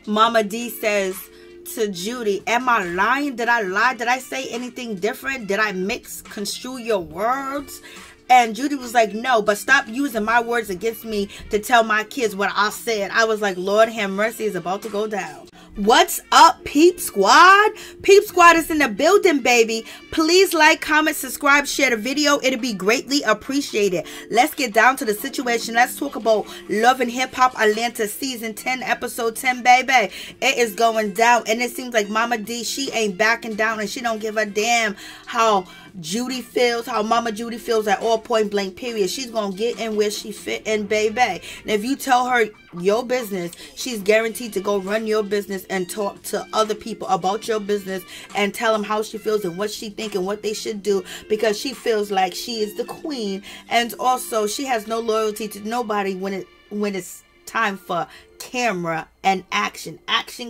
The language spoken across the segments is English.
Momma Dee says to Judy, am I lying? Did I lie? Did I say anything different? Did I construe your words? And Judy was like, no, but stop using my words against me to tell my kids what I said. I was like, Lord have mercy, is about to go down. What's up, Peep Squad? Peep Squad is in the building, baby. Please like, comment, subscribe, share the video. It'll be greatly appreciated. Let's get down to the situation. Let's talk about Love and Hip Hop Atlanta Season 10, Episode 10, baby. It is going down, and it seems like Momma Dee, she ain't backing down, and she don't give a damn how Judy feels, how Mama Judy feels at all, point blank period. She's gonna get in where she fit in, baby. And if you tell her your business, she's guaranteed to go run your business and talk to other people about your business and tell them how she feels and what she thinks and what they should do, because she feels like she is the queen. And also, she has no loyalty to nobody when it's time for camera and action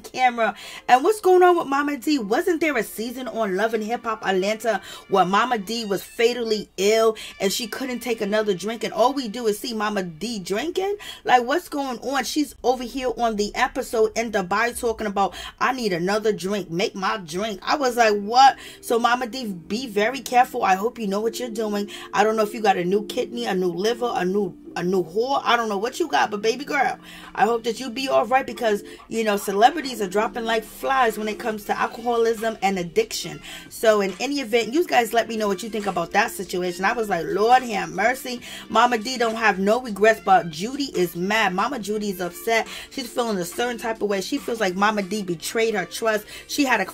camera. And what's going on with Momma Dee? Wasn't there a season on Love and Hip Hop Atlanta where Momma Dee was fatally ill and she couldn't take another drink, and all we do is see Momma Dee drinking? Like, what's going on? She's over here on the episode in Dubai talking about, I need another drink, make my drink. I was like, what? So Momma Dee, be very careful. I hope you know what you're doing. I don't know if you got a new kidney, a new liver, a new whore. I don't know what you got, but baby girl, I hope that you be all right, because you know celebrities are dropping like flies when it comes to alcoholism and addiction. So in any event, you guys let me know what you think about that situation. I was like, Lord have mercy. Momma Dee don't have no regrets, but Judy is mad. Mama Judy is upset. She's feeling a certain type of way. She feels like Momma Dee betrayed her trust. She had a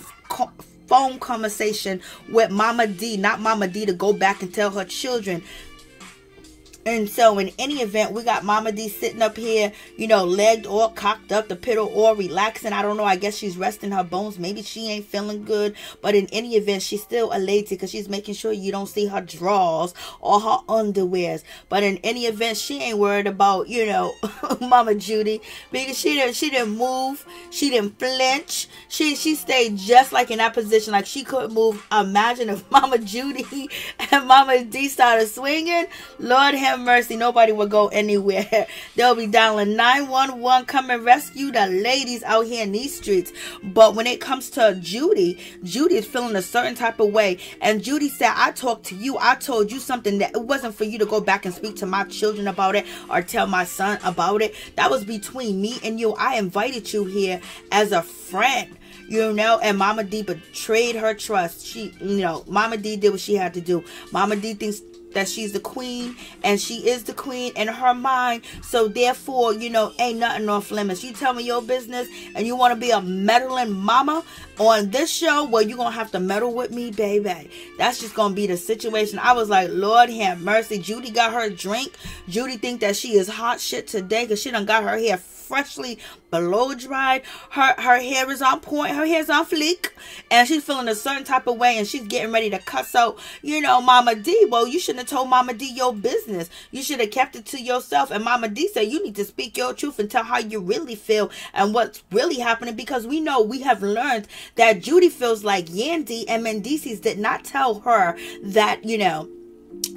phone conversation with Momma Dee, not Momma Dee to go back and tell her children. And so in any event, we got Momma Dee sitting up here, you know, legged all cocked up, the piddle all relaxing. I don't know. I guess she's resting her bones. Maybe she ain't feeling good. But in any event, she's still a lady, because she's making sure you don't see her drawers or her underwears. But in any event, she ain't worried about, you know, Mama Judy, because she didn't move. She didn't flinch. She stayed just like in that position, like she couldn't move. Imagine if Mama Judy and Momma Dee started swinging. Lord have mercy, nobody will go anywhere. They'll be dialing 911, come and rescue the ladies out here in these streets. But when it comes to Judy is feeling a certain type of way, and Judy said, I talked to you, I told you something, that it wasn't for you to go back and speak to my children about it or tell my son about it. That was between me and you. I invited you here as a friend, you know. And Momma Dee betrayed her trust. She, you know, Momma Dee did what she had to do. Momma Dee thinks that she's the queen, and she is the queen in her mind. So therefore, you know, ain't nothing off limits. You tell me your business and you want to be a meddling mama on this show, well, you're gonna have to meddle with me, baby. That's just gonna be the situation. I was like, Lord have mercy. Judy got her drink. Judy think that she is hot shit today, because she done got her hair freshly blow dried. Her hair is on point. Her hair's on fleek, and she's feeling a certain type of way, and she's getting ready to cuss out, you know, Momma Dee. Well, you shouldn't have told Momma Dee your business. You should have kept it to yourself. And Momma Dee said, you need to speak your truth and tell how you really feel and what's really happening, because we know, we have learned that Judy feels like Yandy and Mendeecees did not tell her that, you know,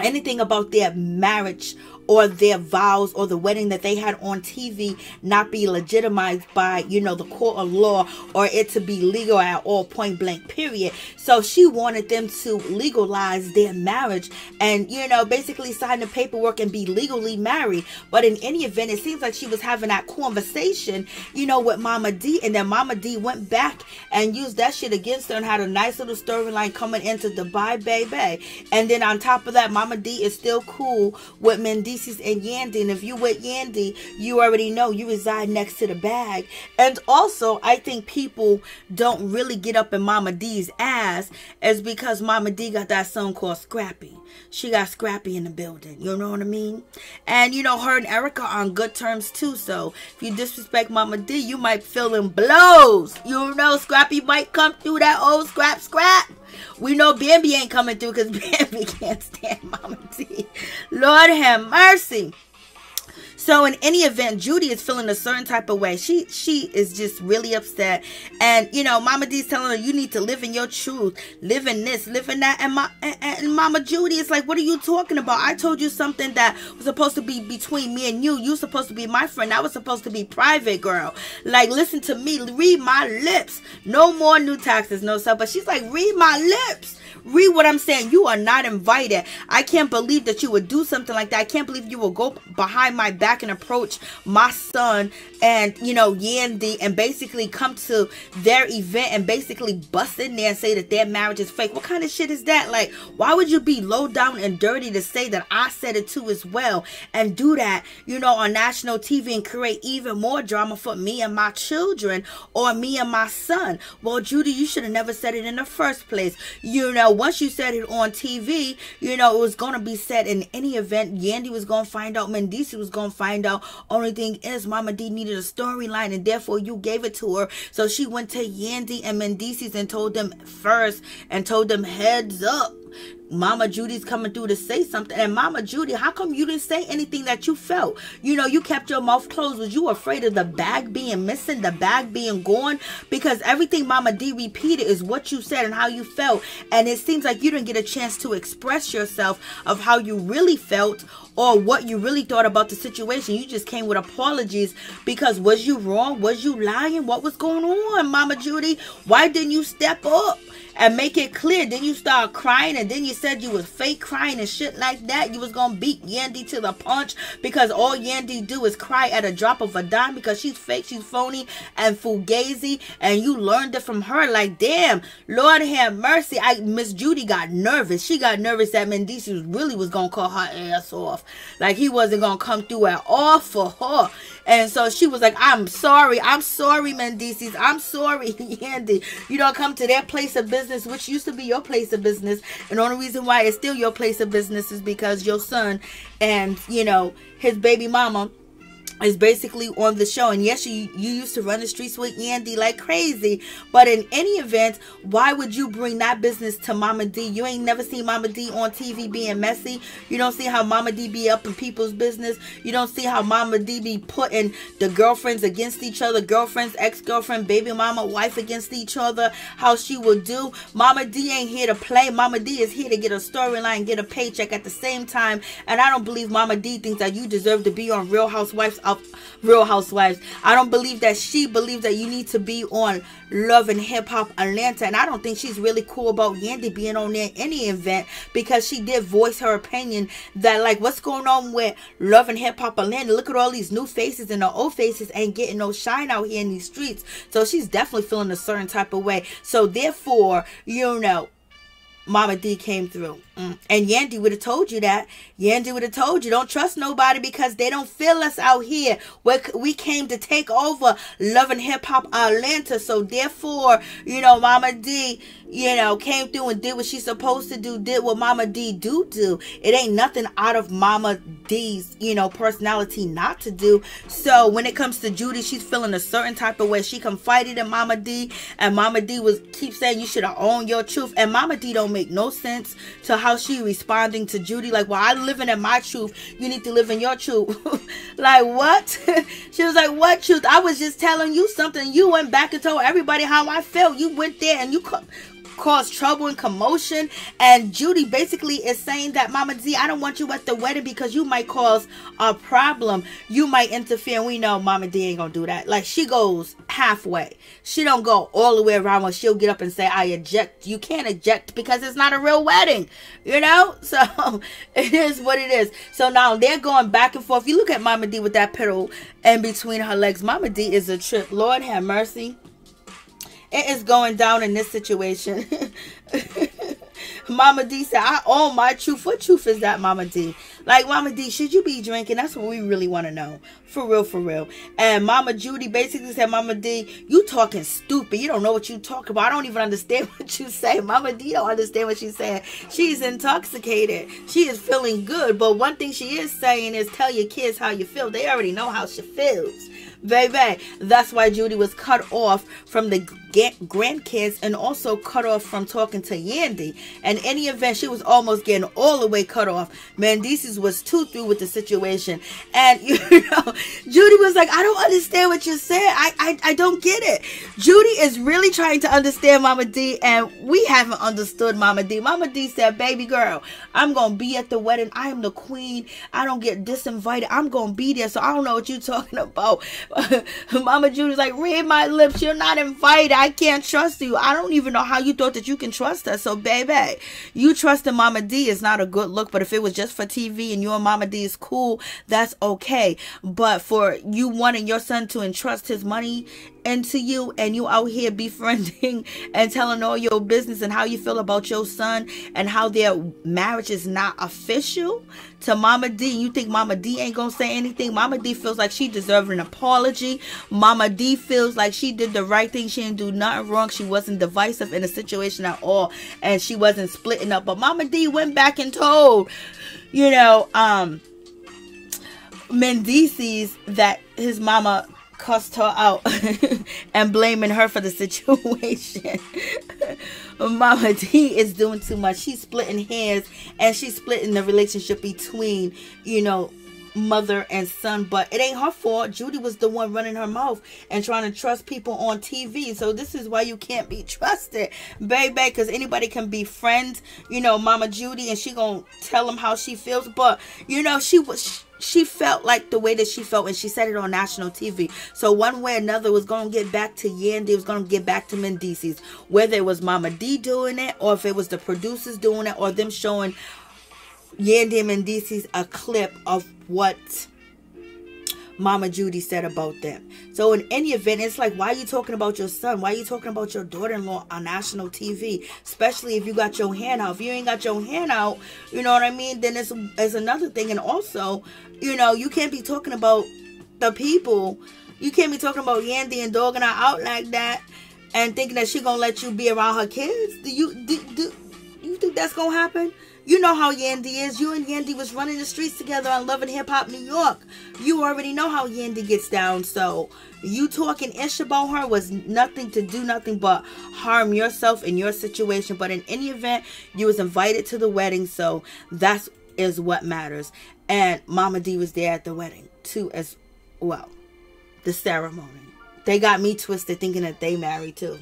anything about their marriage or their vows or the wedding that they had on TV not be legitimized by, you know, the court of law, or it to be legal at all, point blank period. So she wanted them to legalize their marriage and, you know, basically sign the paperwork and be legally married. But in any event, it seems like she was having that conversation, you know, with Momma Dee, and then Momma Dee went back and used that shit against her and had a nice little storyline coming into Dubai, baby. And then on top of that, Momma Dee is still cool with Mendeecees and Yandy, and if you with Yandy, you already know you reside next to the bag. And also, I think people don't really get up in Momma Dee's ass is because Momma Dee got that song called Scrappy. She got Scrappy in the building, you know what I mean? And you know, her and Erica are on good terms too, so if you disrespect Momma Dee, you might feel them blows. You know, Scrappy might come through that old scrap. We know Bambi ain't coming through, because Bambi can't stand Momma Dee. Lord have mercy. So in any event, Judy is feeling a certain type of way. She is just really upset. And, you know, Momma Dee's telling her, you need to live in your truth. Live in this, live in that. And Mama Judy is like, what are you talking about? I told you something that was supposed to be between me and you. You supposed to be my friend. That was supposed to be private, girl. Like, listen to me. Read my lips. No more new taxes, no stuff. But she's like, read my lips. Read what I'm saying. You are not invited. I can't believe that you would do something like that. I can't believe you will go behind my back and approach my son and, you know, Yandy, and basically come to their event and basically bust in there and say that their marriage is fake. What kind of shit is that? Like, why would you be low down and dirty to say that I said it too as well, and do that, you know, on national TV and create even more drama for me and my children, or me and my son? Well, Judy, you should have never said it in the first place. You know, once you said it on TV, you know, it was going to be said in any event. Yandy was going to find out. Mendeecees was going to find out. Only thing is, Momma Dee needed a storyline, and therefore you gave it to her. So she went to Yandy and Mendeecees and told them first, and told them, heads up, Mama Judy's coming through to say something. And Mama Judy, how come you didn't say anything that you felt? You know, you kept your mouth closed. Was you afraid of the bag being missing, the bag being gone? Because everything Momma Dee repeated is what you said and how you felt. And it seems like you didn't get a chance to express yourself of how you really felt or what you really thought about the situation. You just came with apologies. Because was you wrong? Was you lying? What was going on, Mama Judy? Why didn't you step up and make it clear? Then you start crying, and then you said you was fake crying and shit like that. You was gonna beat Yandy to the punch because all Yandy do is cry at a drop of a dime because she's fake, she's phony and fugazi, and you learned it from her. Like, damn, Lord have mercy. Miss Judy got nervous. She got nervous that Mendeecees really was gonna call her ass off. Like, he wasn't gonna come through at all for her. And so she was like, I'm sorry, Mendeecees, I'm sorry, Yandy. You don't come to their place of business, which used to be your place of business. And the only reason why it's still your place of business is because your son and, you know, his baby mama is basically on the show. And yes, you used to run the streets with Yandy like crazy, but in any event, why would you bring that business to Momma Dee? You ain't never seen Momma Dee on TV being messy. You don't see how Momma Dee be up in people's business. You don't see how Momma Dee be putting the girlfriends against each other, girlfriends, ex-girlfriend, baby mama, wife against each other, how she would do. Momma Dee ain't here to play. Momma Dee is here to get a storyline, get a paycheck at the same time. And I don't believe Momma Dee thinks that you deserve to be on Real Housewives. I don't believe that she believes that you need to be on Love and Hip Hop Atlanta. And I don't think she's really cool about Yandy being on there in any event, because she did voice her opinion that, like, what's going on with Love and Hip Hop Atlanta? Look at all these new faces, and the old faces ain't getting no shine out here in these streets. So she's definitely feeling a certain type of way. So therefore, you know, Momma Dee came through. And Yandy would have told you that. Yandy would have told you, don't trust nobody because they don't feel us out here. We came to take over Love and Hip Hop Atlanta. So therefore, you know, Momma Dee, you know, came through and did what she's supposed to do, did what Momma Dee do. It ain't nothing out of Momma Dee's, you know, personality not to do. So when it comes to Judy, she's feeling a certain type of way. She confided in Momma Dee, and Momma Dee keep saying you should have owned your truth. And Momma Dee don't make no sense to how she responding to Judy. Like, well, I living in my truth, you need to live in your truth. Like, what? She was like, what truth? I was just telling you something. You went back and told everybody how I felt. You went there and you caused trouble and commotion. And Judy basically is saying that, Momma Dee, I don't want you at the wedding because you might cause a problem. You might interfere. And we know Momma Dee ain't gonna do that. Like, she goes halfway. She don't go all the way around when she'll get up and say, I eject. You can't eject because it's not a real wedding, you know? So it is what it is. So now they're going back and forth. You look at Momma Dee with that pillow in between her legs. Momma Dee is a trip. Lord have mercy. It is going down in this situation. Momma Dee said, I own my truth. What truth is that, Momma Dee? Like, Momma Dee, should you be drinking? That's what we really want to know. For real, for real. And Mama Judy basically said, Momma Dee, you talking stupid. You don't know what you talk about. I don't even understand what you say. Momma Dee don't understand what she's saying. She's intoxicated. She is feeling good. But one thing she is saying is tell your kids how you feel. They already know how she feels. Baby, that's why Judy was cut off from the grandkids, and also cut off from talking to Yandy. And in any event, she was almost getting all the way cut off. Mendeecees was too through with the situation. And, you know, Judy was like, I don't understand what you're saying. I don't get it. Judy is really trying to understand Momma Dee, and we haven't understood Momma Dee. Momma Dee said, baby girl, I'm going to be at the wedding. I am the queen. I don't get disinvited. I'm going to be there, so I don't know what you're talking about. Mama Judy's like, read my lips. You're not invited. I can't trust you. I don't even know how you thought that you can trust us. So, baby, you trusting Momma Dee is not a good look. But if it was just for TV and you and Momma Dee is cool, that's okay. But for you wanting your son to entrust his money into you, and you out here befriending and telling all your business and how you feel about your son and how their marriage is not official to Momma Dee, you think Momma Dee ain't gonna say anything? Momma Dee feels like she deserves an apology. Momma Dee feels like she did the right thing. She didn't do nothing wrong. She wasn't divisive in a situation at all, and she wasn't splitting up. But Momma Dee went back and told, you know, Mendeecees that his mama cussed her out and blaming her for the situation. Momma Dee is doing too much. She's splitting hairs, and she's splitting the relationship between, you know, mother and son. But it ain't her fault. Judy was the one running her mouth and trying to trust people on TV. So this is why you can't be trusted, baby, because anybody can be friends, you know, Mama Judy, and she gonna tell them how she feels. But, you know, she felt like the way that she felt, and she said it on national TV. So one way or another, it was going to get back to Yandy. It was going to get back to Mendeecees. Whether it was Momma Dee doing it, or if it was the producers doing it, or them showing Yandy and Mendeecees a clip of what Mama Judy said about them. So in any event, it's like, why are you talking about your son? Why are you talking about your daughter-in-law on national TV? Especially if you got your hand out. If you ain't got your hand out, you know what I mean? Then it's another thing. And also, you know, you can't be talking about the people. You can't be talking about Yandy and dogging her out like that and thinking that she gonna let you be around her kids. Do you think that's gonna happen? You know how Yandy is. You and Yandy was running the streets together on Love and Hip Hop New York. You already know how Yandy gets down. So you talking ish about her was nothing but harm yourself in your situation. But in any event, you was invited to the wedding. So that is what matters. And Momma Dee was there at the wedding too as well. The ceremony. They got me twisted thinking that they married too.